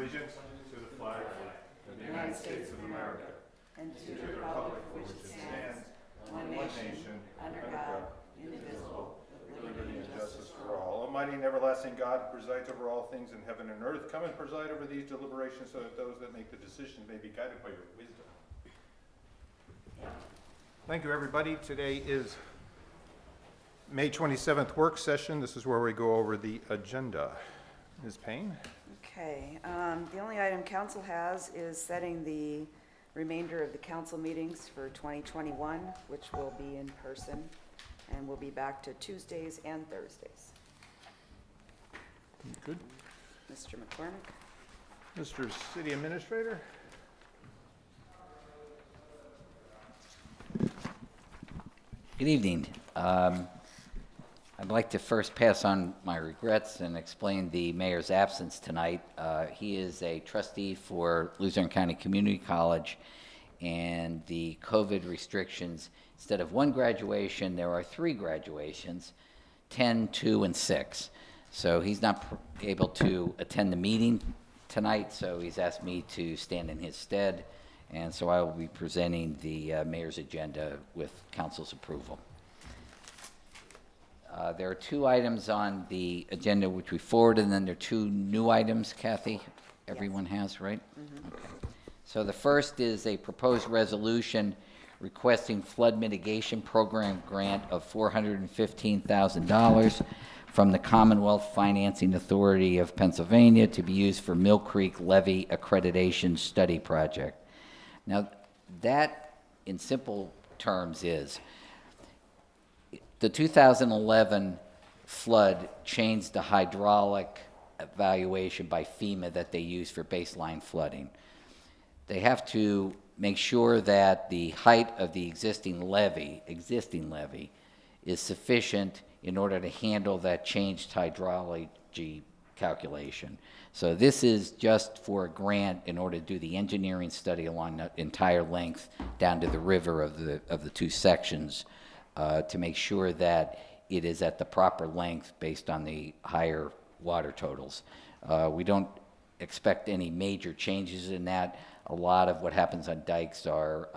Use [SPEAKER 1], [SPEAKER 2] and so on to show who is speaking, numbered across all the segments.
[SPEAKER 1] allegiance to the flag of the United States of America and to the republic for which it stands, one nation, under God, indivisible, with liberty and justice for all. Almighty and everlasting God, who presides over all things in heaven and earth, come and preside over these deliberations so that those that make the decision may be guided by your wisdom. Thank you, everybody. Today is May 27th work session. This is where we go over the agenda. Ms. Payne?
[SPEAKER 2] Okay, the only item council has is setting the remainder of the council meetings for 2021, which will be in person, and we'll be back to Tuesdays and Thursdays.
[SPEAKER 1] Good.
[SPEAKER 2] Mr. McCormick?
[SPEAKER 1] Mr. City Administrator?
[SPEAKER 3] Good evening. I'd like to first pass on my regrets and explain the mayor's absence tonight. He is a trustee for Luzerne County Community College, and the COVID restrictions, instead of one graduation, there are 3 graduations, 10, 2, and 6. So he's not able to attend the meeting tonight, so he's asked me to stand in his stead, and so I will be presenting the mayor's agenda with council's approval. There are 2 items on the agenda which we forwarded, and then there are 2 new items, Kathy, everyone has, right? Mm-hmm. Okay. So the first is a proposed resolution requesting flood mitigation program grant of $415,000 from the Commonwealth Financing Authority of Pennsylvania to be used for Mill Creek Levee Accreditation Study Project. Now, that, in simple terms, is the 2011 flood changed the hydraulic evaluation by FEMA that they use for baseline flooding. They have to make sure that the height of the existing levee is sufficient in order to handle that changed hydrology calculation. So this is just for a grant in order to do the engineering study along the entire length down to the river of the 2 sections to make sure that it is at the proper length based on the higher water totals. We don't expect any major changes in that. A lot of what happens on dikes are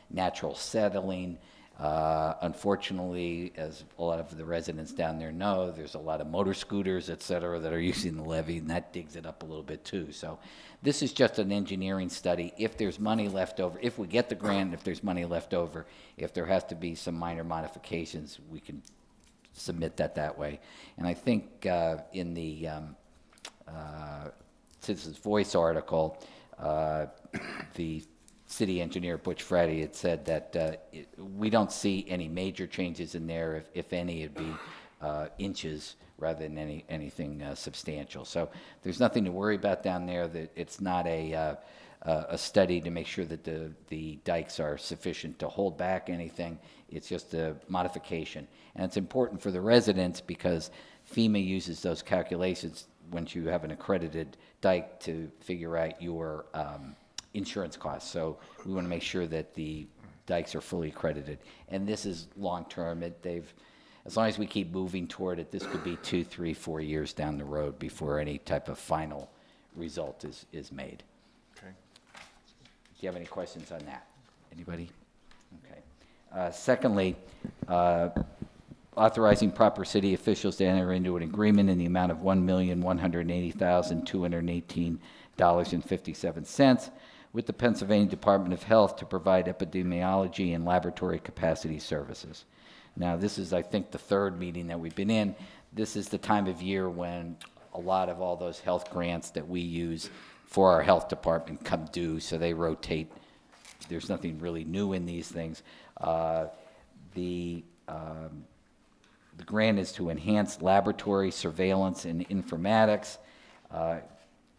[SPEAKER 3] natural settling. Unfortunately, as a lot of the residents down there know, there's a lot of motor scooters, et cetera, that are using the levee, and that digs it up a little bit too. So this is just an engineering study. If there's money left over, if we get the grant, if there's money left over, if there has to be some minor modifications, we can submit that way. And I think in the Citizens Voice article, the city engineer, Butch Freddy, had said that we don't see any major changes in there. If any, it'd be inches rather than anything substantial. So there's nothing to worry about down there. That it's not a study to make sure that the dikes are sufficient to hold back anything. It's just a modification. And it's important for the residents because FEMA uses those calculations once you have an accredited dike to figure out your insurance costs. So we want to make sure that the dikes are fully accredited. And this is long-term. As long as we keep moving toward it, this could be 2, 3, 4 years down the road before any type of final result is made.
[SPEAKER 1] Okay.
[SPEAKER 3] Do you have any questions on that? Anybody? Okay. Secondly, authorizing proper city officials to enter into an agreement in the amount of $1,180,218.57 with the Pennsylvania Department of Health to provide epidemiology and laboratory capacity services. Now, this is, I think, the 3rd meeting that we've been in. This is the time of year when a lot of all those health grants that we use for our health department come due, so they rotate. There's nothing really new in these things. The grant is to enhance laboratory surveillance and informatics,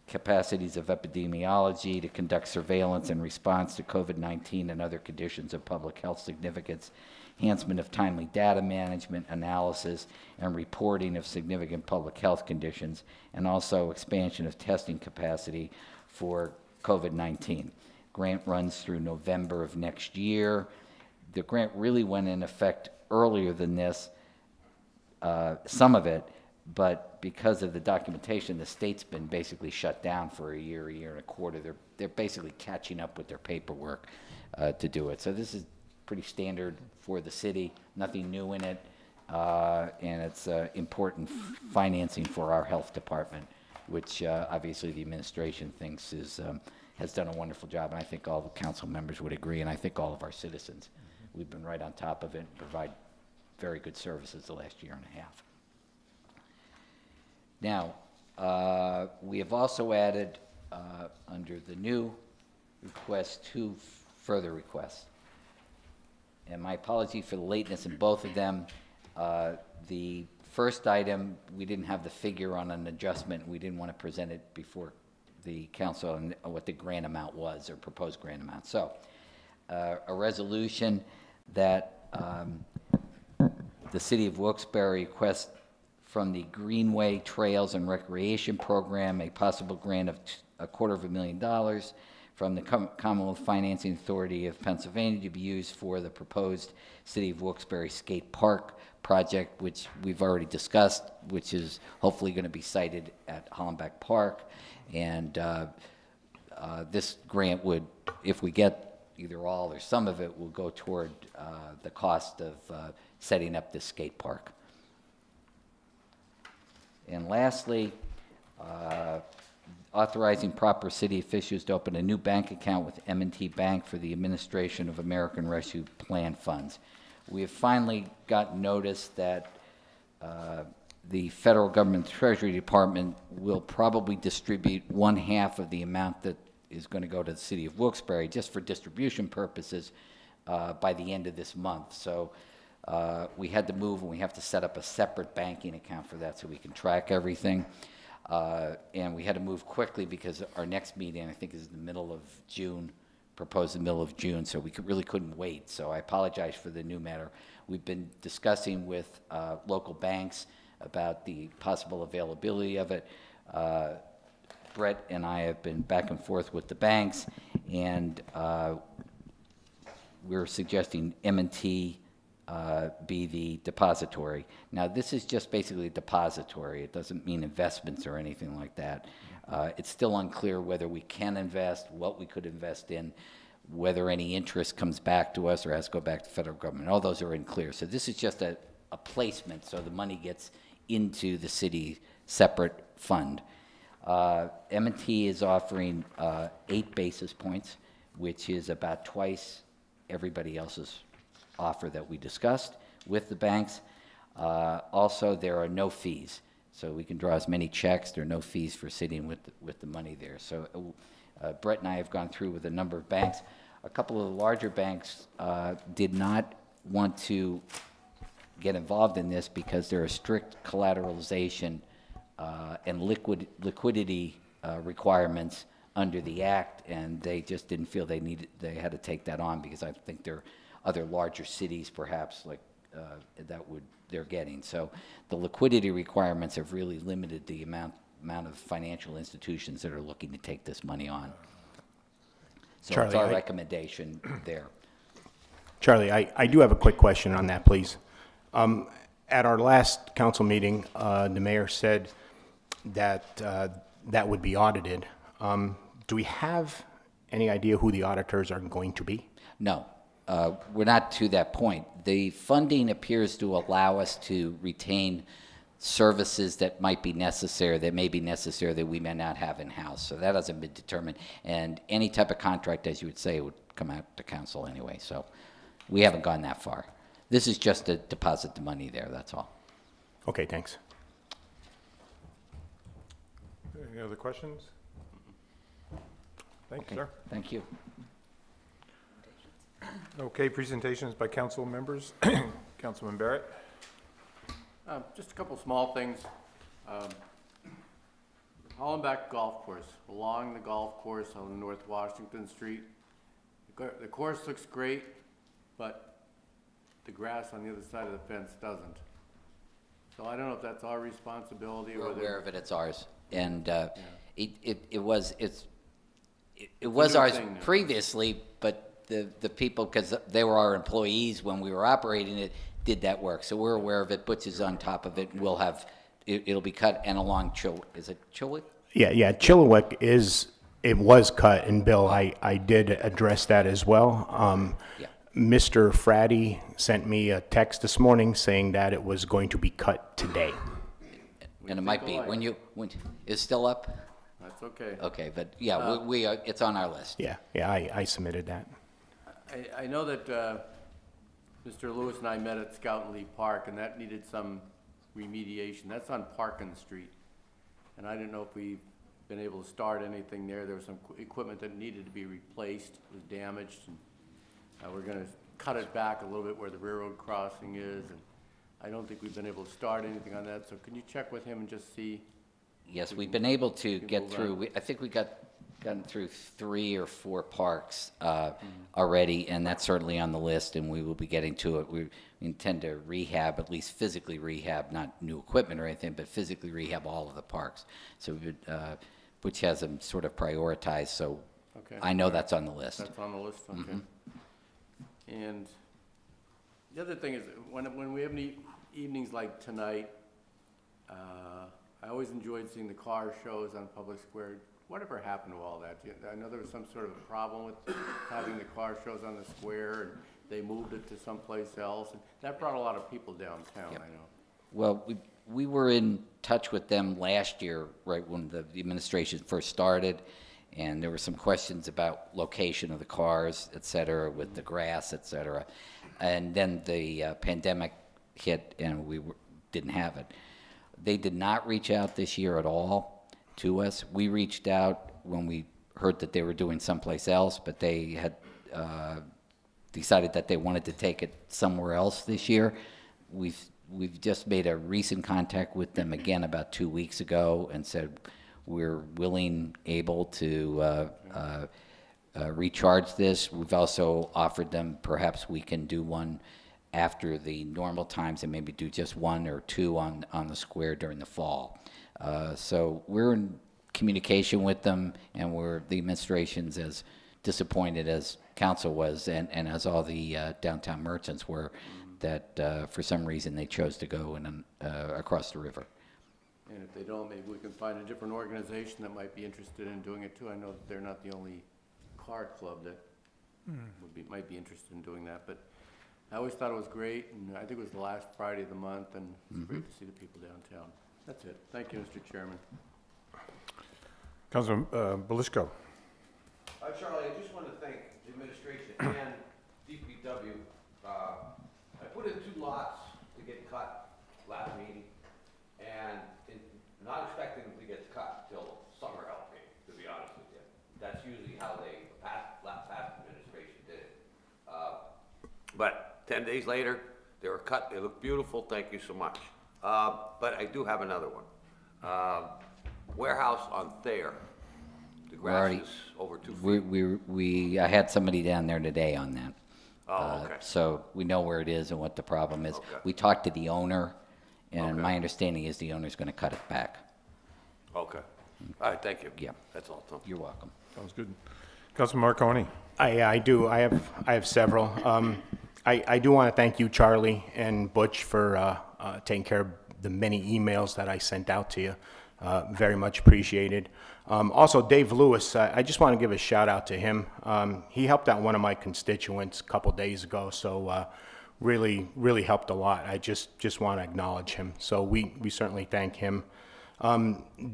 [SPEAKER 3] capacities of epidemiology to conduct surveillance and response to COVID-19 and other conditions of public health significance, enhancement of timely data management, analysis, and reporting of significant public health conditions, and also expansion of testing capacity for COVID-19. Grant runs through November of next year. The grant really went in effect earlier than this, some of it, but because of the documentation, the state's been basically shut down for a year and a quarter. They're basically catching up with their paperwork to do it. So this is pretty standard for the city, nothing new in it, and it's important financing for our health department, which obviously the administration thinks has done a wonderful job, and I think all the council members would agree, and I think all of our citizens. We've been right on top of it and provide very good services the last year and a half. Now, we have also added, under the new request, 2 further requests. And my apology for the lateness in both of them. The first item, we didn't have the figure on an adjustment. We didn't want to present it before the council on what the grant amount was, or proposed grant amount. So, a resolution that the city of Wilkes-Barre requests from the Greenway Trails and Recreation Program a possible grant of $250,000 from the Commonwealth Financing Authority of Pennsylvania to be used for the proposed City of Wilkes-Barre Skate Park project, which we've already discussed, which is hopefully going to be sited at Hollenbeck Park. And this grant would, if we get either all or some of it, will go toward the cost of setting up this skate park. And lastly, authorizing proper city officials to open a new bank account with M&T Bank for the administration of American Rescue Plan funds. We have finally gotten notice that the federal government Treasury Department will probably distribute 1/2 of the amount that is going to go to the city of Wilkes-Barre just for distribution purposes by the end of this month. So we had to move, and we have to set up a separate banking account for that so we can track everything. And we had to move quickly because our next meeting, I think, is the middle of June, proposed the middle of June, so we really couldn't wait. So I apologize for the new matter. We've been discussing with local banks about the possible availability of it. Brett and I have been back and forth with the banks, and we're suggesting M&T be the depository. Now, this is just basically a depository. It doesn't mean investments or anything like that. It's still unclear whether we can invest, what we could invest in, whether any interest comes back to us or has to go back to the federal government. All those are unclear. So this is just a placement, so the money gets into the city separate fund. M&T is offering 8 basis points, which is about twice everybody else's offer that we discussed with the banks. Also, there are no fees, so we can draw as many checks. There are no fees for sitting with the money there. So Brett and I have gone through with a number of banks. A couple of the larger banks did not want to get involved in this because there are strict collateralization and liquidity requirements under the act, and they just didn't feel they had to take that on, because I think there are other larger cities perhaps like they're getting. So the liquidity requirements have really limited the amount of financial institutions that are looking to take this money on. So
[SPEAKER 4] Charlie,
[SPEAKER 3] it's our recommendation there.
[SPEAKER 4] Charlie, I do have a quick question on that, please. At our last council meeting, the mayor said that that would be audited. Do we have any idea who the auditors are going to be?
[SPEAKER 3] No, we're not to that point. The funding appears to allow us to retain services that might be necessary, that may be necessary, that we may not have in-house. So that hasn't been determined. And any type of contract, as you would say, would come out to council anyway. So we haven't gone that far. This is just to deposit the money there, that's all.
[SPEAKER 4] Okay, thanks.
[SPEAKER 1] Any other questions? Thank you, sir.
[SPEAKER 3] Thank you.
[SPEAKER 1] Okay, presentations by council members. Councilman Barrett.
[SPEAKER 5] Just a couple small things. Hollenbeck Golf Course, along the golf course on North Washington Street. The course looks great, but the grass on the other side of the fence doesn't. So I don't know if that's our responsibility or
[SPEAKER 3] We're
[SPEAKER 5] whether...
[SPEAKER 3] aware of it, it's ours. And it was
[SPEAKER 5] new
[SPEAKER 3] ours
[SPEAKER 5] thing now.
[SPEAKER 3] previously, but the people, because they were our employees when we were operating it, did that work. So we're aware of it. Butch is on top of it, and we'll have it'll be cut and along is it Chilwick?
[SPEAKER 4] Yeah, Chilliwack it was cut, and Bill, I did address that as well.
[SPEAKER 3] Yeah.
[SPEAKER 4] Mr. Fratty sent me a text this morning saying that it was going to be cut today.
[SPEAKER 3] And it might be, it's still up?
[SPEAKER 5] That's okay.
[SPEAKER 3] Okay, but yeah, we are, it's on our list.
[SPEAKER 4] Yeah, I submitted that.
[SPEAKER 5] I know that Mr. Lewis and I met at Scout and Lee Park, and that needed some remediation. That's on Parkin Street. And I didn't know if we've been able to start anything there. There was some equipment that needed to be replaced, it was damaged. And we're gonna cut it back a little bit where the railroad crossing is. And I don't think we've been able to start anything on that. So can you check with him and just see?
[SPEAKER 3] Yes, we've been able to
[SPEAKER 5] can
[SPEAKER 3] get
[SPEAKER 5] move
[SPEAKER 3] through,
[SPEAKER 5] on.
[SPEAKER 3] I think we gotten through 3 or 4 parks already, and that's certainly on the list, and we will be getting to it. We intend to rehab, at least physically rehab, not new equipment or anything, but physically rehab all of the parks. So we would, which has them sort of prioritized, so
[SPEAKER 5] Okay.
[SPEAKER 3] I know that's on the list.
[SPEAKER 5] That's on the list, okay. And the other thing is, when we have evenings like tonight, I always enjoyed seeing the car shows on Public Square. Whatever happened to all that? I know there was some sort of a problem with having the car shows on the square, and they moved it to someplace else. And that brought a lot of people downtown, I know.
[SPEAKER 3] Well, we were in touch with them last year, right when the administration first started, and there were some questions about location of the cars, et cetera, with the grass, et cetera. And then the pandemic hit, and we didn't have it. They did not reach out this year at all to us. We reached out when we heard that they were doing someplace else, but they had decided that they wanted to take it somewhere else this year. We've just made a recent contact with them again about 2 weeks ago and said we're able to recharge this. We've also offered them perhaps we can do one after the normal times and maybe do just 1 or 2 on the square during the fall. So we're in communication with them, and the administration's as disappointed as council was and as all the downtown merchants were that for some reason they chose to go across the river.
[SPEAKER 5] And if they don't, maybe we can find a different organization that might be interested in doing it too. I know that they're not the only car club that might be interested in doing that, but I always thought it was great, and I think it was the last Friday of the month, and it's great to see the people downtown. That's it. Thank you, Mr. Chairman.
[SPEAKER 1] Councilman Belishko.
[SPEAKER 6] Charlie, I just want to thank the administration and DPW. I put in 2 lots to get cut last meeting, and not expecting them to get cut till summer help came, to be honest with you. That's usually how the past administration did it. But 10 days later, they were cut. They look beautiful. Thank you so much. But I do have another one. Warehouse on Thayer. The grass is over 2 feet.
[SPEAKER 3] I had somebody down there today on that.
[SPEAKER 6] Oh, okay.
[SPEAKER 3] So we know where it is and what the problem is.
[SPEAKER 6] Okay.
[SPEAKER 3] We talked to the owner, and
[SPEAKER 6] Okay.
[SPEAKER 3] my understanding is the owner's going to cut it back.
[SPEAKER 6] Okay. All right, thank you.
[SPEAKER 3] Yeah.
[SPEAKER 6] That's all, Tom.
[SPEAKER 3] You're welcome.
[SPEAKER 1] Sounds good. Councilman Marconi.
[SPEAKER 4] I do. I have several. I do want to thank you, Charlie and Butch, for taking care of the many emails that I sent out to you. Very much appreciated. Also, Dave Lewis, I just want to give a shout out to him. He helped out one of my constituents a couple days ago, so really helped a lot. I just want to acknowledge him. So we certainly thank him.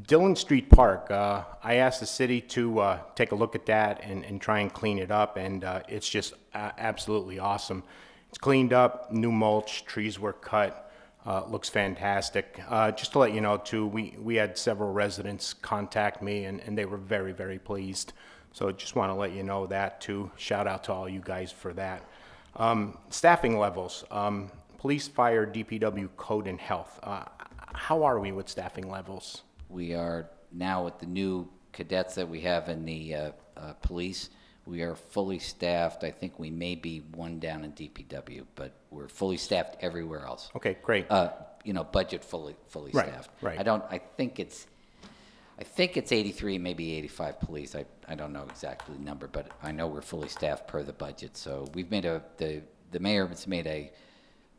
[SPEAKER 4] Dillon Street Park, I asked the city to take a look at that and try and clean it up, and it's just absolutely awesome. It's cleaned up, new mulch, trees were cut. Looks fantastic. Just to let you know, too, we had several residents contact me, and they were very, very pleased. So just want to let you know that, too. Shout out to all you guys for that. Staffing levels, police, fire, DPW, code, and health. How are we with staffing levels?
[SPEAKER 3] We are now with the new cadets that we have in the police. We are fully staffed. I think we may be 1 down in DPW, but we're fully staffed everywhere else.
[SPEAKER 4] Okay, great.
[SPEAKER 3] Budget fully
[SPEAKER 4] Right,
[SPEAKER 3] staffed.
[SPEAKER 4] right.
[SPEAKER 3] I think it's 83, maybe 85 police. I don't know exactly the number, but I know we're fully staffed per the budget. So we've made the mayor has made a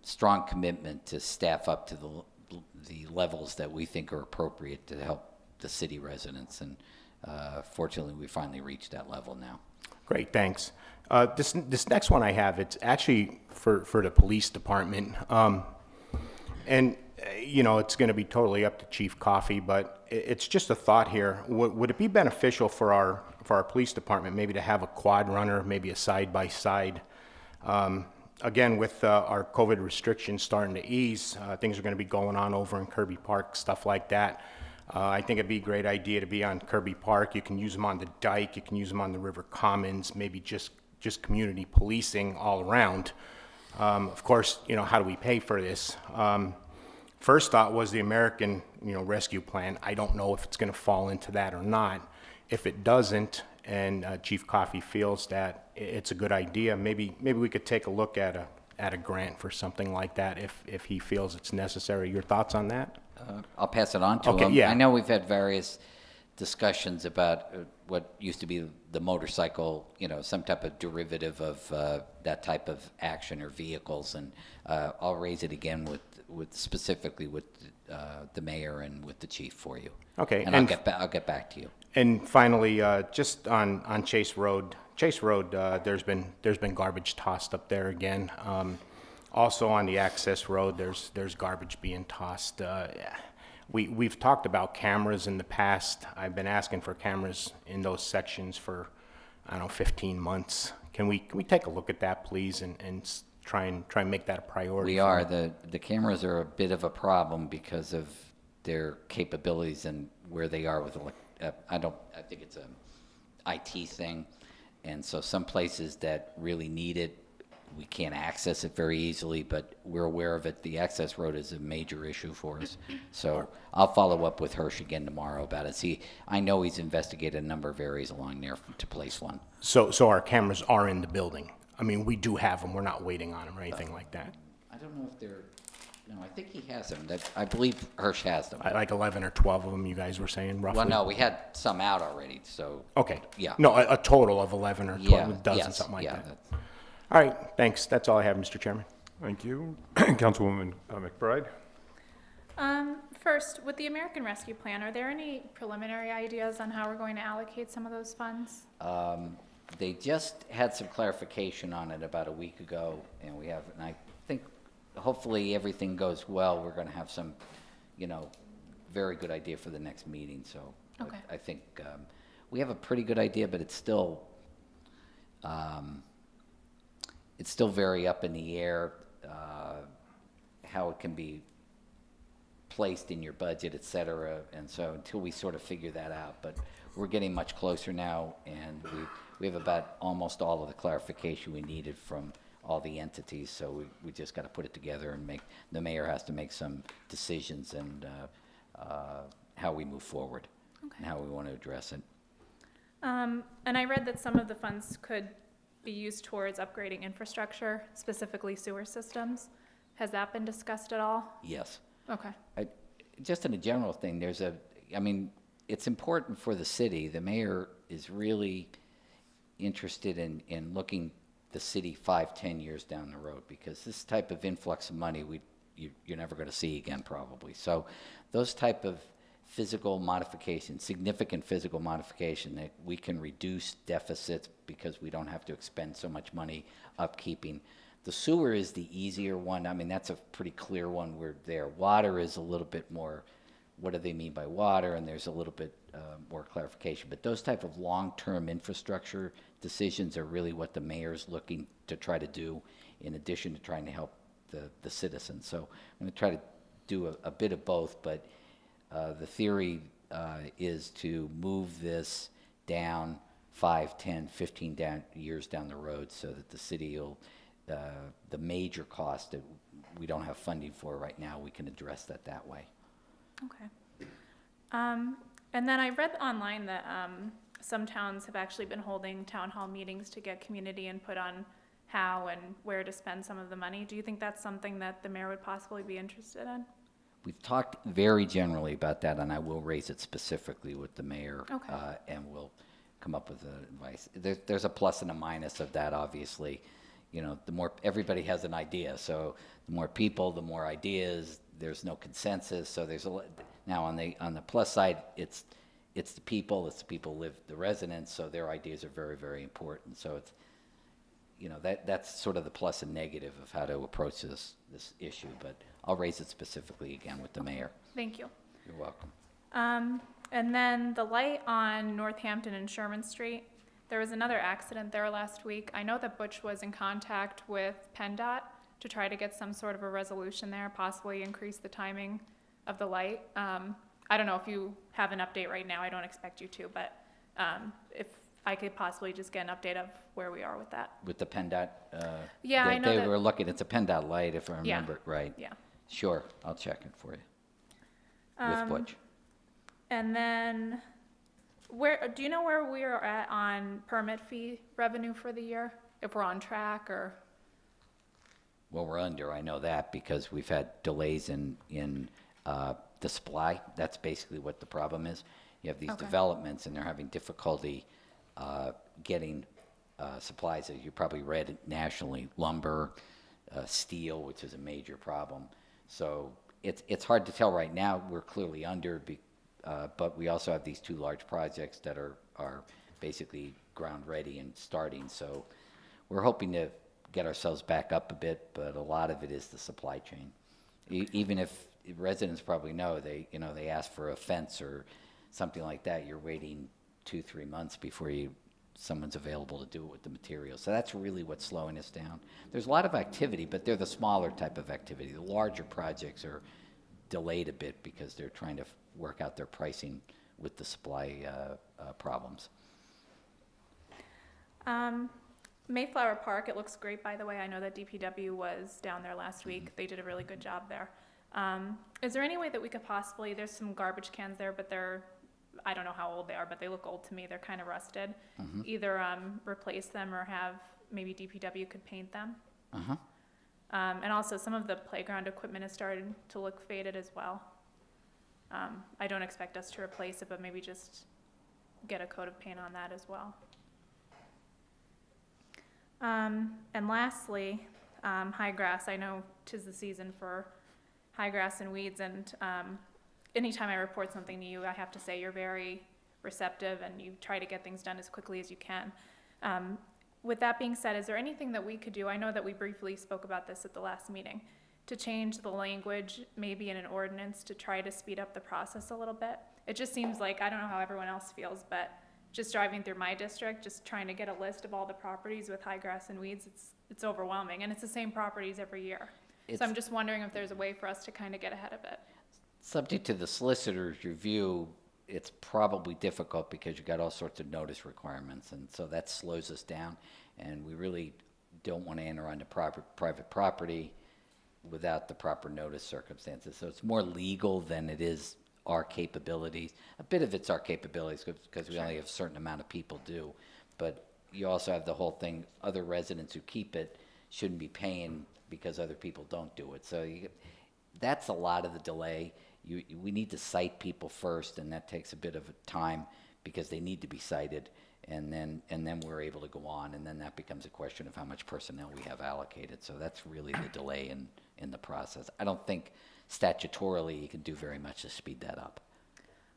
[SPEAKER 3] strong commitment to staff up to the levels that we think are appropriate to help the city residents. And fortunately, we finally reached that level now.
[SPEAKER 4] Great, thanks. This next one I have, it's actually for the police department. You know, it's going to be totally up to Chief Coffey, but it's just a thought here. Would it be beneficial for our police department maybe to have a QuadRunner, maybe a side-by-side? Again, with our COVID restrictions starting to ease, things are going to be going on over in Kirby Park, stuff like that. I think it'd be a great idea to be on Kirby Park. You can use them on the dike, you can use them on the River Commons, maybe just community policing all around. Of course, you know, how do we pay for this? First thought was the American, Rescue Plan. I don't know if it's going to fall into that or not. If it doesn't, and Chief Coffey feels that it's a good idea, maybe we could take a look at a grant for something like that if he feels it's necessary. Your thoughts on that?
[SPEAKER 3] I'll pass it on to him.
[SPEAKER 4] Yeah.
[SPEAKER 3] I know we've had various discussions about what used to be the motorcycle, some type of derivative of that type of action or vehicles, and I'll raise it again specifically with the mayor and with the chief for you.
[SPEAKER 4] Okay.
[SPEAKER 3] And I'll get back to you.
[SPEAKER 4] And finally, just on Chase Road, there's been garbage tossed up there again. Also on the access road, there's garbage being tossed. We've talked about cameras in the past. I've been asking for cameras in those sections for, 15 months. Can we take a look at that, please, and try and make that a priority?
[SPEAKER 3] We are. The cameras are a bit of a problem because of their capabilities and where they are with I think it's a IT thing, and so some places that really need it, we can't access it very easily, but we're aware of it. The access road is a major issue for us. So I'll follow up with Hirsch again tomorrow about it. I know he's investigated a number of areas along there to place one.
[SPEAKER 4] So our cameras are in the building. I mean, we do have them. We're not waiting on them or anything like that.
[SPEAKER 3] I don't know if they're, no, I think he has them. I believe Hirsch has them.
[SPEAKER 4] Like 11 or 12 of them, you guys were saying, roughly?
[SPEAKER 3] Well, no, we had some out already, so.
[SPEAKER 4] Okay.
[SPEAKER 3] Yeah.
[SPEAKER 4] No, a total of 11 or 12,
[SPEAKER 3] Yeah,
[SPEAKER 4] a dozen,
[SPEAKER 3] yes,
[SPEAKER 4] something like
[SPEAKER 3] yeah,
[SPEAKER 4] that. All right, thanks. That's all I have, Mr. Chairman.
[SPEAKER 1] Thank you. Councilwoman McBride?
[SPEAKER 7] First, with the American Rescue Plan, are there any preliminary ideas on how we're going to allocate some of those funds?
[SPEAKER 3] They just had some clarification on it about a week ago, and I think hopefully everything goes well. We're going to have some, very good idea for the next meeting. So
[SPEAKER 7] Okay.
[SPEAKER 3] I think we have a pretty good idea, but it's still very up in the air how it can be placed in your budget, et cetera. And so until we sort of figure that out, but we're getting much closer now, and we have about almost all of the clarification we needed from all the entities. So we just got to put it together and the mayor has to make some decisions and how we move forward and how we want to address it.
[SPEAKER 7] And I read that some of the funds could be used towards upgrading infrastructure, specifically sewer systems. Has that been discussed at all?
[SPEAKER 3] Yes.
[SPEAKER 7] Okay.
[SPEAKER 3] Just in a general thing, it's important for the city. The mayor is really interested in looking the city 5-10 years down the road, because this type of influx of money you're never going to see again probably. So those type of physical modifications, significant physical modification that we can reduce deficits because we don't have to expend so much money upkeeping. The sewer is the easier one. That's a pretty clear one. We're there. Water is a little bit more, what do they mean by water? And there's a little bit more clarification. But those type of long-term infrastructure decisions are really what the mayor's looking to try to do, in addition to trying to help the citizens. So I'm going to try to do a bit of both, but the theory is to move this down 5, 10, 15 years down the road, so that the city will, the major cost that we don't have funding for right now, we can address that way.
[SPEAKER 7] Okay. And then I read online that some towns have actually been holding town hall meetings to get community input on how and where to spend some of the money. Do you think that's something that the mayor would possibly be interested in?
[SPEAKER 3] We've talked very generally about that, and I will raise it specifically with the mayor.
[SPEAKER 7] Okay.
[SPEAKER 3] And we'll come up with advice. There's a plus and a minus of that, obviously. The more everybody has an idea, so the more people, the more ideas, there's no consensus, so there's now on the plus side, it's the people who live, the residents, so their ideas are very, very important. So it's, that's sort of the plus and negative of how to approach this issue, but I'll raise it specifically again with the mayor.
[SPEAKER 7] Thank you.
[SPEAKER 3] You're welcome.
[SPEAKER 7] And then the light on Northampton and Sherman Street, there was another accident there last week. I know that Butch was in contact with PennDOT to try to get some sort of a resolution there, possibly increase the timing of the light. I don't know if you have an update right now. I don't expect you to, but if I could possibly just get an update of where we are with that.
[SPEAKER 3] With the PennDOT?
[SPEAKER 7] Yeah, I know
[SPEAKER 3] They
[SPEAKER 7] that-
[SPEAKER 3] were looking, it's a PennDOT light, if I
[SPEAKER 7] Yeah.
[SPEAKER 3] remember it right.
[SPEAKER 7] Yeah.
[SPEAKER 3] Sure, I'll check it for you. With Butch.
[SPEAKER 7] And then, do you know where we are at on permit fee revenue for the year? If we're on track or?
[SPEAKER 3] Well, we're under, I know that, because we've had delays in the supply. That's basically what the problem is. You have these
[SPEAKER 7] Okay.
[SPEAKER 3] developments, and they're having difficulty getting supplies, as you probably read nationally, lumber, steel, which is a major problem. So it's hard to tell right now. We're clearly under, but we also have these two large projects that are basically ground ready and starting. So we're hoping to get ourselves back up a bit, but a lot of it is the supply chain. Even if residents probably know, they ask for a fence or something like that, you're waiting 2-3 months before someone's available to do it with the material. So that's really what's slowing us down. There's a lot of activity, but they're the smaller type of activity. The larger projects are delayed a bit because they're trying to work out their pricing with the supply problems.
[SPEAKER 7] Mayflower Park, it looks great, by the way. I know that DPW was down there last week. They did a really good job there. Is there any way that we could possibly, there's some garbage cans there, but I don't know how old they are, but they look old to me. They're kind of rusted. Either replace them or have, maybe DPW could paint them.
[SPEAKER 3] Uh-huh.
[SPEAKER 7] And also some of the playground equipment has started to look faded as well. I don't expect us to replace it, but maybe just get a coat of paint on that as well. And lastly, high grass. I know 'tis the season for high grass and weeds, and anytime I report something to you, I have to say you're very receptive and you try to get things done as quickly as you can. With that being said, is there anything that we could do? I know that we briefly spoke about this at the last meeting, to change the language, maybe in an ordinance, to try to speed up the process a little bit. It just seems like, I don't know how everyone else feels, but just driving through my district, just trying to get a list of all the properties with high grass and weeds, it's overwhelming, and it's the same properties every year. So I'm just wondering if there's a way for us to kind of get ahead of it.
[SPEAKER 3] Subject to the solicitor's review, it's probably difficult because you've got all sorts of notice requirements, and so that slows us down, and we really don't want to enter onto private property without the proper notice circumstances. So it's more legal than it is our capabilities. A bit of it's our capabilities because we only have a certain amount of people do, but you also have the whole thing, other residents who keep it shouldn't be paying because other people don't do it. So that's a lot of the delay. We need to cite people first, and that takes a bit of time because they need to be cited, and then we're able to go on, and then that becomes a question of how much personnel we have allocated. So that's really the delay in the process. I don't think statutorily you can do very much to speed that up.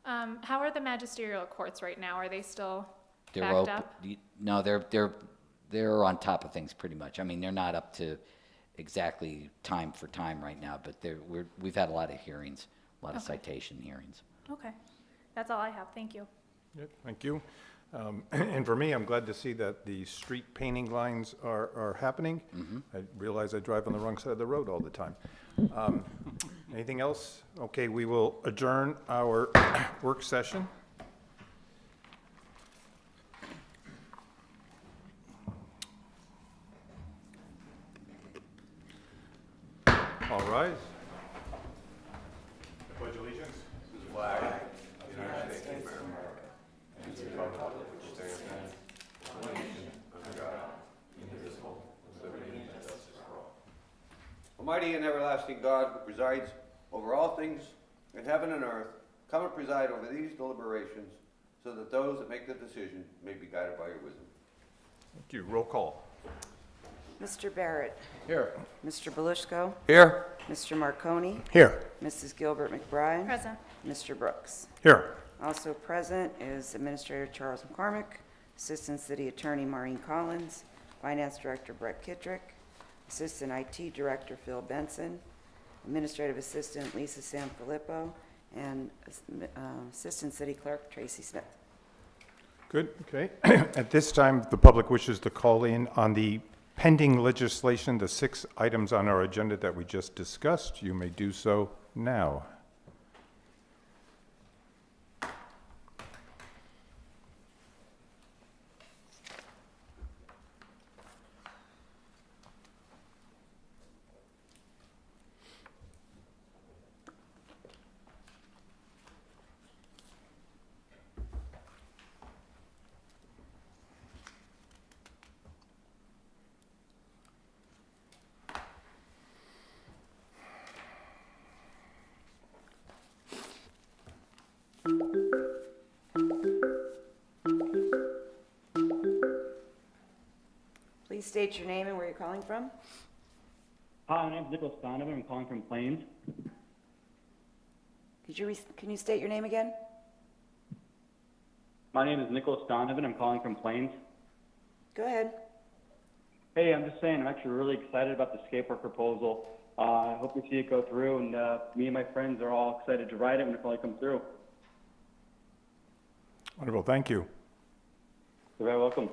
[SPEAKER 7] How are the magisterial courts right now? Are they still
[SPEAKER 3] They're
[SPEAKER 7] backed
[SPEAKER 3] open.
[SPEAKER 7] up?
[SPEAKER 3] No, they're on top of things pretty much. I mean, they're not up to exactly time for time right now, but we've had a lot of hearings, a lot of citation hearings.
[SPEAKER 7] Okay, that's all I have. Thank you.
[SPEAKER 1] Yep, thank you. And for me, I'm glad to see that the street painting lines are happening. I realize I drive on the wrong side of the road all the time. Anything else? Okay, we will adjourn our work session. All rise. Pledge allegiance.
[SPEAKER 6] Almighty and everlasting God, who presides over all things in heaven and earth, come and preside over these deliberations, so that those that make the decision may be guided by your wisdom.
[SPEAKER 1] Thank you. Roll call.
[SPEAKER 2] Mr. Barrett,
[SPEAKER 5] Here.
[SPEAKER 2] Mr. Belushko,
[SPEAKER 5] Here.
[SPEAKER 2] Mr. Marconi,
[SPEAKER 4] Here.
[SPEAKER 2] Mrs. Gilbert McBride,
[SPEAKER 7] Present.
[SPEAKER 2] Mr. Brooks.
[SPEAKER 4] Here.
[SPEAKER 2] Also present is Administrator Charles McCormick, Assistant City Attorney Maureen Collins, Finance Director Brett Kittrick, Assistant IT Director Phil Benson, Administrative Assistant Lisa Sanfilippo, and Assistant City Clerk Tracy Smith.
[SPEAKER 8] Good, okay. At this time, if the public wishes to call in on the pending legislation, the 6 items on our agenda that we just discussed, you may do so now.
[SPEAKER 2] Please state your name and where you're calling from.
[SPEAKER 9] Hi, my name's Nicholas Donovan. I'm calling from Plains.
[SPEAKER 2] Can you state your name again?
[SPEAKER 9] My name is Nicholas Donovan. I'm calling from Plains.
[SPEAKER 2] Go ahead.
[SPEAKER 9] Hey, I'm just saying, I'm actually really excited about the skate park proposal. I hope we see it go through, and me and my friends are all excited to ride it when it finally comes through.
[SPEAKER 8] Wonderful, thank you.
[SPEAKER 9] You're very welcome.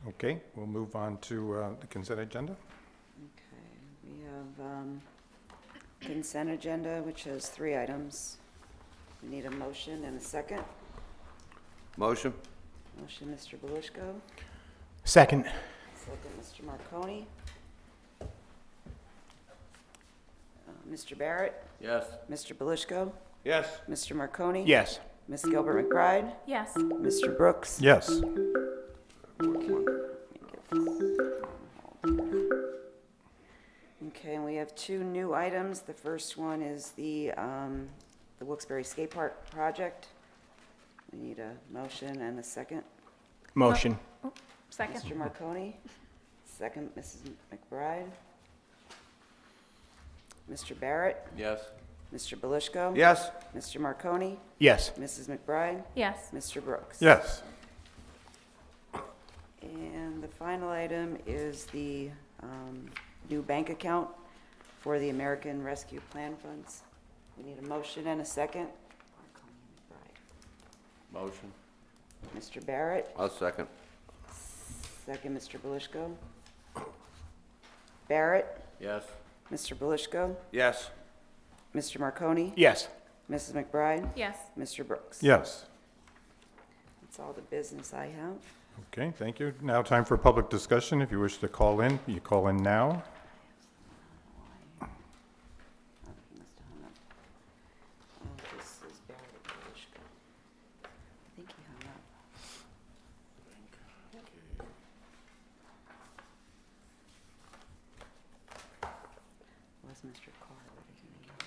[SPEAKER 8] Okay, we'll move on to the consent agenda.
[SPEAKER 2] Okay, we have consent agenda, which has 3 items. We need a motion and a second.
[SPEAKER 6] Motion?
[SPEAKER 2] Motion, Mr. Belushko.
[SPEAKER 4] Second.
[SPEAKER 2] Second, Mr. Marconi. Mr. Barrett,
[SPEAKER 5] Yes.
[SPEAKER 2] Mr. Belushko,
[SPEAKER 6] Yes.
[SPEAKER 2] Mr. Marconi.
[SPEAKER 4] Yes.
[SPEAKER 2] Ms. Gilbert McBride,
[SPEAKER 7] Yes.
[SPEAKER 2] Mr. Brooks.
[SPEAKER 8] Yes.
[SPEAKER 2] Okay, and we have 2 new items. The first one is the Wilkes-Barre Skate Park project. We need a motion and a second.
[SPEAKER 4] Motion.
[SPEAKER 7] Second.
[SPEAKER 2] Mr. Marconi, second, Mrs. McBride. Mr. Barrett,
[SPEAKER 5] Yes.
[SPEAKER 2] Mr. Belushko.
[SPEAKER 6] Yes.
[SPEAKER 2] Mr. Marconi,
[SPEAKER 4] Yes.
[SPEAKER 2] Mrs. McBride,
[SPEAKER 7] Yes.
[SPEAKER 2] Mr. Brooks.
[SPEAKER 8] Yes.
[SPEAKER 2] And the final item is the new bank account for the American Rescue Plan funds. We need a motion and a second.
[SPEAKER 5] Motion.
[SPEAKER 2] Mr. Barrett,
[SPEAKER 6] I'll second.
[SPEAKER 2] second, Mr. Belushko. Barrett,
[SPEAKER 5] Yes.
[SPEAKER 2] Mr. Belushko,
[SPEAKER 6] Yes.
[SPEAKER 2] Mr. Marconi,
[SPEAKER 4] Yes.
[SPEAKER 2] Mrs. McBride,
[SPEAKER 7] Yes.
[SPEAKER 2] Mr. Brooks.
[SPEAKER 8] Yes.
[SPEAKER 2] That's all the business I have.
[SPEAKER 8] Okay, thank you. Now time for public discussion. If you wish to call in, you call in now.
[SPEAKER 2] Oh, he must have hung up. Oh, this is Barrett Belushko. I think he hung up. Was Mr. Carr ready to make it?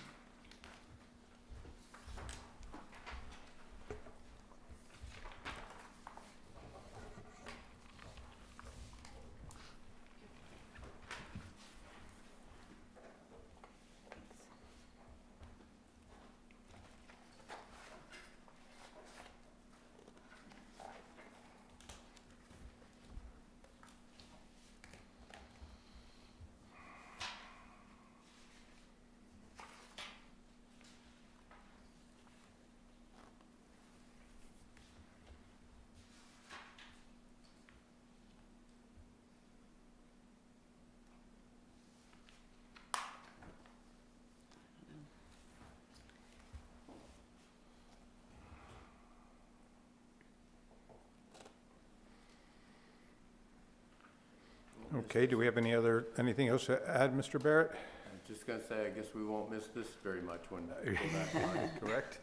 [SPEAKER 8] Okay, do we have anything else to add, Mr. Barrett?
[SPEAKER 5] I'm just gonna say, I guess we won't miss this very much when we go back on.
[SPEAKER 8] Correct?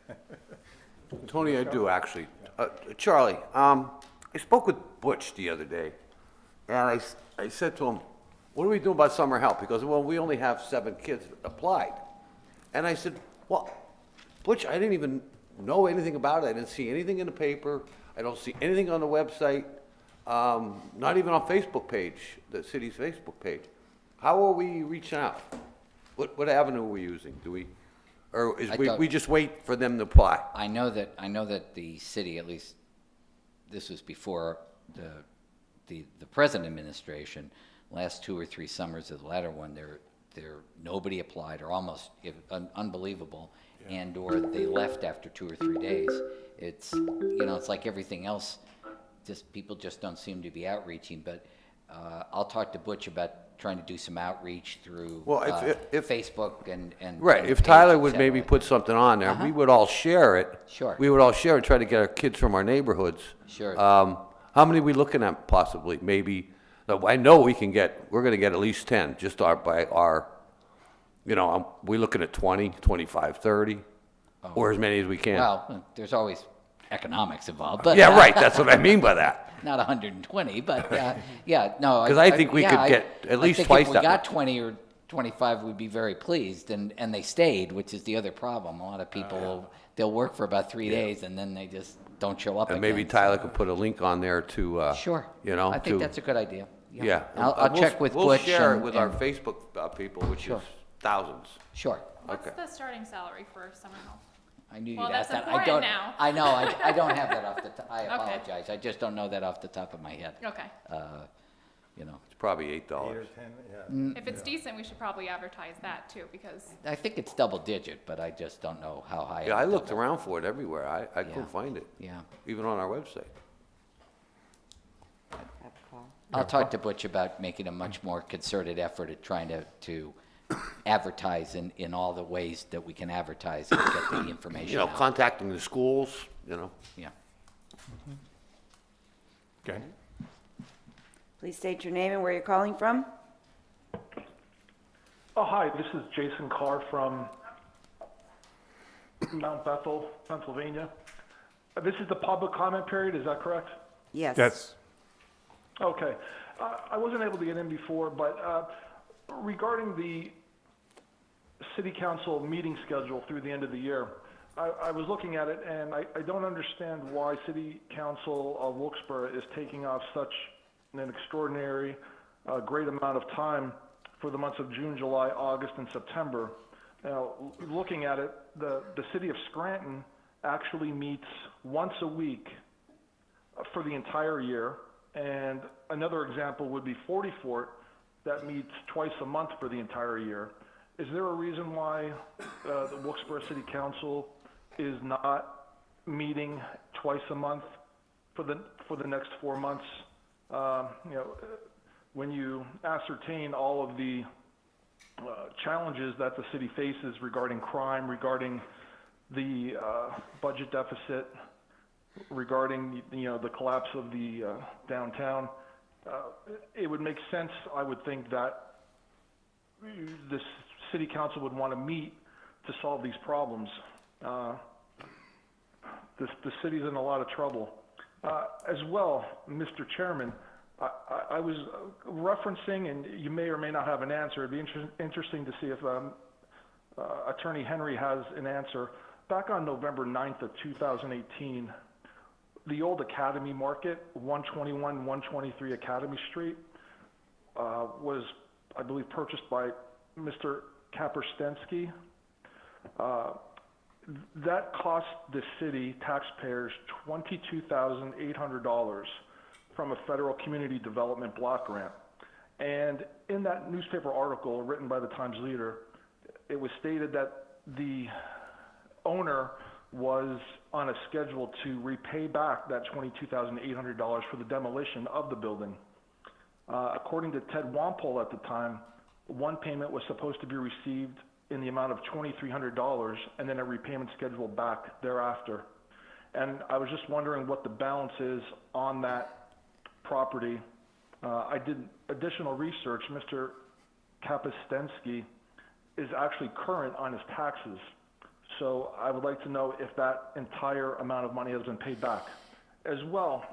[SPEAKER 6] Tony, I do actually. Charlie, I spoke with Butch the other day, and I said to him, what are we doing about summer help? Because, well, we only have 7 kids applied. And I said, well, Butch, I didn't even know anything about it. I didn't see anything in the paper. I don't see anything on the website, not even on Facebook page, the city's Facebook page. How are we reaching out? What avenue are we using? Do we, or is we just wait for them to apply?
[SPEAKER 3] I know that the city, at least, this was before the present administration, last 2 or 3 summers of the latter one, nobody applied, or almost unbelievable, and or they left after 2 or 3 days. It's, it's like everything else, people just don't seem to be outreaching, but I'll talk to Butch about trying to do some outreach through
[SPEAKER 6] if
[SPEAKER 3] Facebook and
[SPEAKER 6] right, if Tyler would maybe put something on there, we would all share it.
[SPEAKER 3] Sure.
[SPEAKER 6] We would all share and try to get our kids from our neighborhoods.
[SPEAKER 3] Sure.
[SPEAKER 6] How many are we looking at possibly? Maybe, no, I know we're gonna get at least 10, just by our, we're looking at 20, 25, 30, or as many as we can.
[SPEAKER 3] Well, there's always economics involved, but
[SPEAKER 6] Yeah, right, that's what I mean by that.
[SPEAKER 3] not 120, but yeah, no.
[SPEAKER 6] Because I think we could get at least twice
[SPEAKER 3] If
[SPEAKER 6] that
[SPEAKER 3] we got
[SPEAKER 6] much.
[SPEAKER 3] 20 or 25, we'd be very pleased, and they stayed, which is the other problem. A lot of people, they'll work for about 3 days, and then they just don't show up
[SPEAKER 6] And
[SPEAKER 3] again.
[SPEAKER 6] maybe Tyler could put a link on there to,
[SPEAKER 3] Sure. I think
[SPEAKER 6] to-
[SPEAKER 3] that's a good idea.
[SPEAKER 6] Yeah.
[SPEAKER 3] I'll
[SPEAKER 6] We'll-
[SPEAKER 3] check with Butch.
[SPEAKER 6] We'll share it
[SPEAKER 3] and-
[SPEAKER 6] with our
[SPEAKER 3] and-
[SPEAKER 6] Facebook people, which is
[SPEAKER 3] Sure.
[SPEAKER 6] thousands.
[SPEAKER 3] Sure.
[SPEAKER 7] What's
[SPEAKER 6] Okay.
[SPEAKER 7] the starting salary for summer help?
[SPEAKER 3] I knew
[SPEAKER 7] Well,
[SPEAKER 3] you'd ask
[SPEAKER 7] that's
[SPEAKER 3] that.
[SPEAKER 7] important now.
[SPEAKER 3] I know, I don't have that off the top. I
[SPEAKER 7] Okay.
[SPEAKER 3] apologize. I just don't know that off the top of my head.
[SPEAKER 7] Okay.
[SPEAKER 6] It's probably $8.
[SPEAKER 8] 10, yeah.
[SPEAKER 7] If it's decent, we should probably advertise that too, because
[SPEAKER 3] I think it's double digit, but I just don't know how high.
[SPEAKER 6] Yeah, I
[SPEAKER 3] it'll
[SPEAKER 6] looked
[SPEAKER 3] double.
[SPEAKER 6] around for it everywhere. I
[SPEAKER 3] Yeah.
[SPEAKER 6] couldn't find it,
[SPEAKER 3] Yeah.
[SPEAKER 6] even on our website.
[SPEAKER 2] Have a call.
[SPEAKER 3] I'll talk to Butch about making a much more concerted effort at trying to advertise in all the ways that we can advertise and get the information out.
[SPEAKER 6] Contacting the schools,
[SPEAKER 3] Yeah.
[SPEAKER 8] Okay.
[SPEAKER 2] Please state your name and where you're calling from.
[SPEAKER 10] Oh, hi, this is Jason Carr from Mount Bethel, Pennsylvania. This is the public comment period, is that correct?
[SPEAKER 2] Yes.
[SPEAKER 8] Yes.
[SPEAKER 10] Okay. I wasn't able to get in before, but regarding the city council meeting schedule through the end of the year, I was looking at it and I don't understand why city council of Wilkes-Barre is taking off such an extraordinary, great amount of time for the months of June, July, August, and September. Now, looking at it, the city of Scranton actually meets once a week for the entire year. And another example would be 40 Fort that meets twice a month for the entire year. Is there a reason why the Wilkes-Barre City Council is not meeting twice a month for the next 4 months? When you ascertain all of the challenges that the city faces regarding crime, regarding the budget deficit, regarding the collapse of the downtown, it would make sense, I would think, that the city council would want to meet to solve these problems. The city's in a lot of trouble. As well, Mr. Chairman, I was referencing, and you may or may not have an answer, it'd be interesting to see if Attorney Henry has an answer. Back on November 9th of 2018, the old Academy Market, 121, 123 Academy Street, was, I believe, purchased by Mr. Kaperstensky. That cost the city taxpayers $22,800 from a federal community development block grant. And in that newspaper article written by the Times Leader, it was stated that the owner was on a schedule to repay back that $22,800 for the demolition of the building. According to Ted Wampole at the time, one payment was supposed to be received in the amount of $2,300 and then a repayment schedule back thereafter. And I was just wondering what the balance is on that property I did additional research. Mr. Kapustensky is actually current on his taxes. So I would like to know if that entire amount of money has been paid back. As well,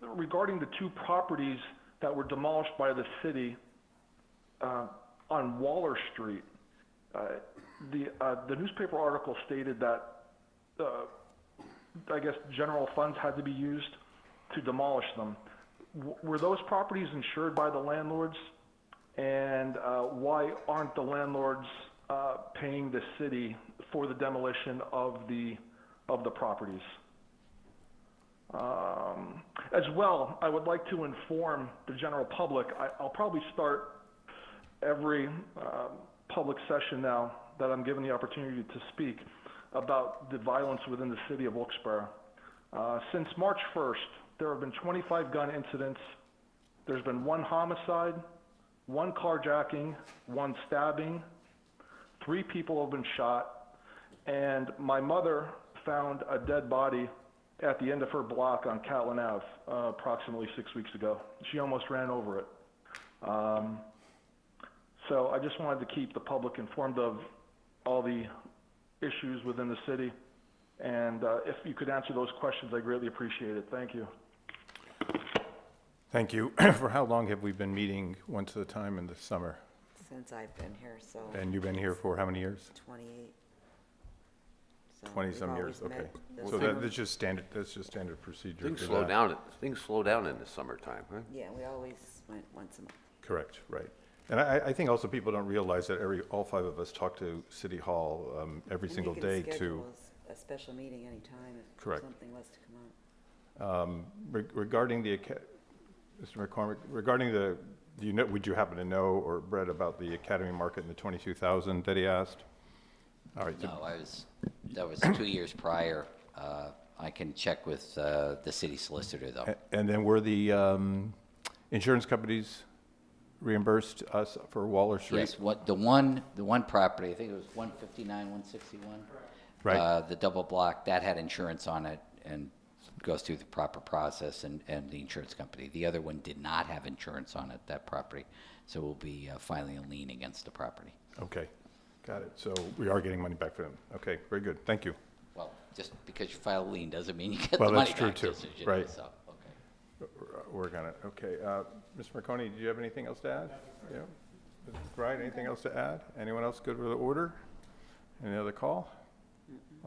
[SPEAKER 10] regarding the 2 properties that were demolished by the city on Waller Street, the newspaper article stated that I guess general funds had to be used to demolish them. Were those properties insured by the landlords? And why aren't the landlords paying the city for the demolition of the properties? As well, I would like to inform the general public. I'll probably start every public session now that I'm given the opportunity to speak about the violence within the city of Wilkes-Barre. Since March 1st, there have been 25 gun incidents. There's been 1 homicide, 1 carjacking, 1 stabbing, 3 people have been shot, and my mother found a dead body at the end of her block on Catlin Ave approximately 6 weeks ago. She almost ran over it. So I just wanted to keep the public informed of all the issues within the city, and if you could answer those questions, I greatly appreciate it. Thank you.
[SPEAKER 8] Thank you. For how long have we been meeting once at a time in the summer?
[SPEAKER 2] Since I've been here, so.
[SPEAKER 8] And you've been here for how many years?
[SPEAKER 2] 28. So
[SPEAKER 8] 20-some
[SPEAKER 2] we've
[SPEAKER 8] years,
[SPEAKER 2] always
[SPEAKER 8] okay.
[SPEAKER 2] met this
[SPEAKER 8] So
[SPEAKER 2] summer.
[SPEAKER 8] that's just standard procedure.
[SPEAKER 6] Things
[SPEAKER 8] for
[SPEAKER 6] slow
[SPEAKER 8] that.
[SPEAKER 6] down, things slow down in the summertime, huh?
[SPEAKER 2] Yeah, we always went once a month.
[SPEAKER 8] Correct, right. And I think also people don't realize that all 5 of us talk to City Hall every
[SPEAKER 2] And
[SPEAKER 8] single
[SPEAKER 2] we can
[SPEAKER 8] day to,
[SPEAKER 2] schedule a special meeting anytime if
[SPEAKER 8] Correct.
[SPEAKER 2] something was to come up.
[SPEAKER 8] regarding the, Mr. McCormick, regarding the, would you happen to know, or Brett, about the Academy Market and the 22,000 that he asked? All right. so-
[SPEAKER 3] No, that was 2 years prior. I can check with the city solicitor, though.
[SPEAKER 8] And then were the insurance companies reimbursed us for Waller Street?
[SPEAKER 3] Yes, the one property, I think it was 159, 161.
[SPEAKER 8] Right.
[SPEAKER 3] The double block, that had insurance on it and goes through the proper process and the insurance company. The other one did not have insurance on it, that property, so we'll be filing a lien against the property.
[SPEAKER 8] Okay, got it. So we are getting money back from them. Okay, very good. Thank you.
[SPEAKER 3] Well, just because you file a lien doesn't mean you get
[SPEAKER 8] Well,
[SPEAKER 3] the money
[SPEAKER 8] that's true
[SPEAKER 3] back,
[SPEAKER 8] too,
[SPEAKER 3] just as you know,
[SPEAKER 8] right.
[SPEAKER 3] so, okay.
[SPEAKER 8] Work on it. Okay. Mr. Marconi, do you have anything else to add? Yeah. Mrs. McBride, anything else to add? Anyone else good with the order? Any other call?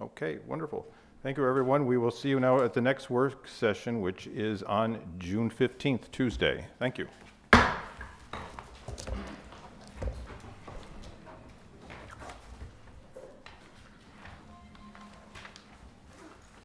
[SPEAKER 8] Okay, wonderful. Thank you, everyone. We will see you now at the next work session, which is on June 15th, Tuesday. Thank you.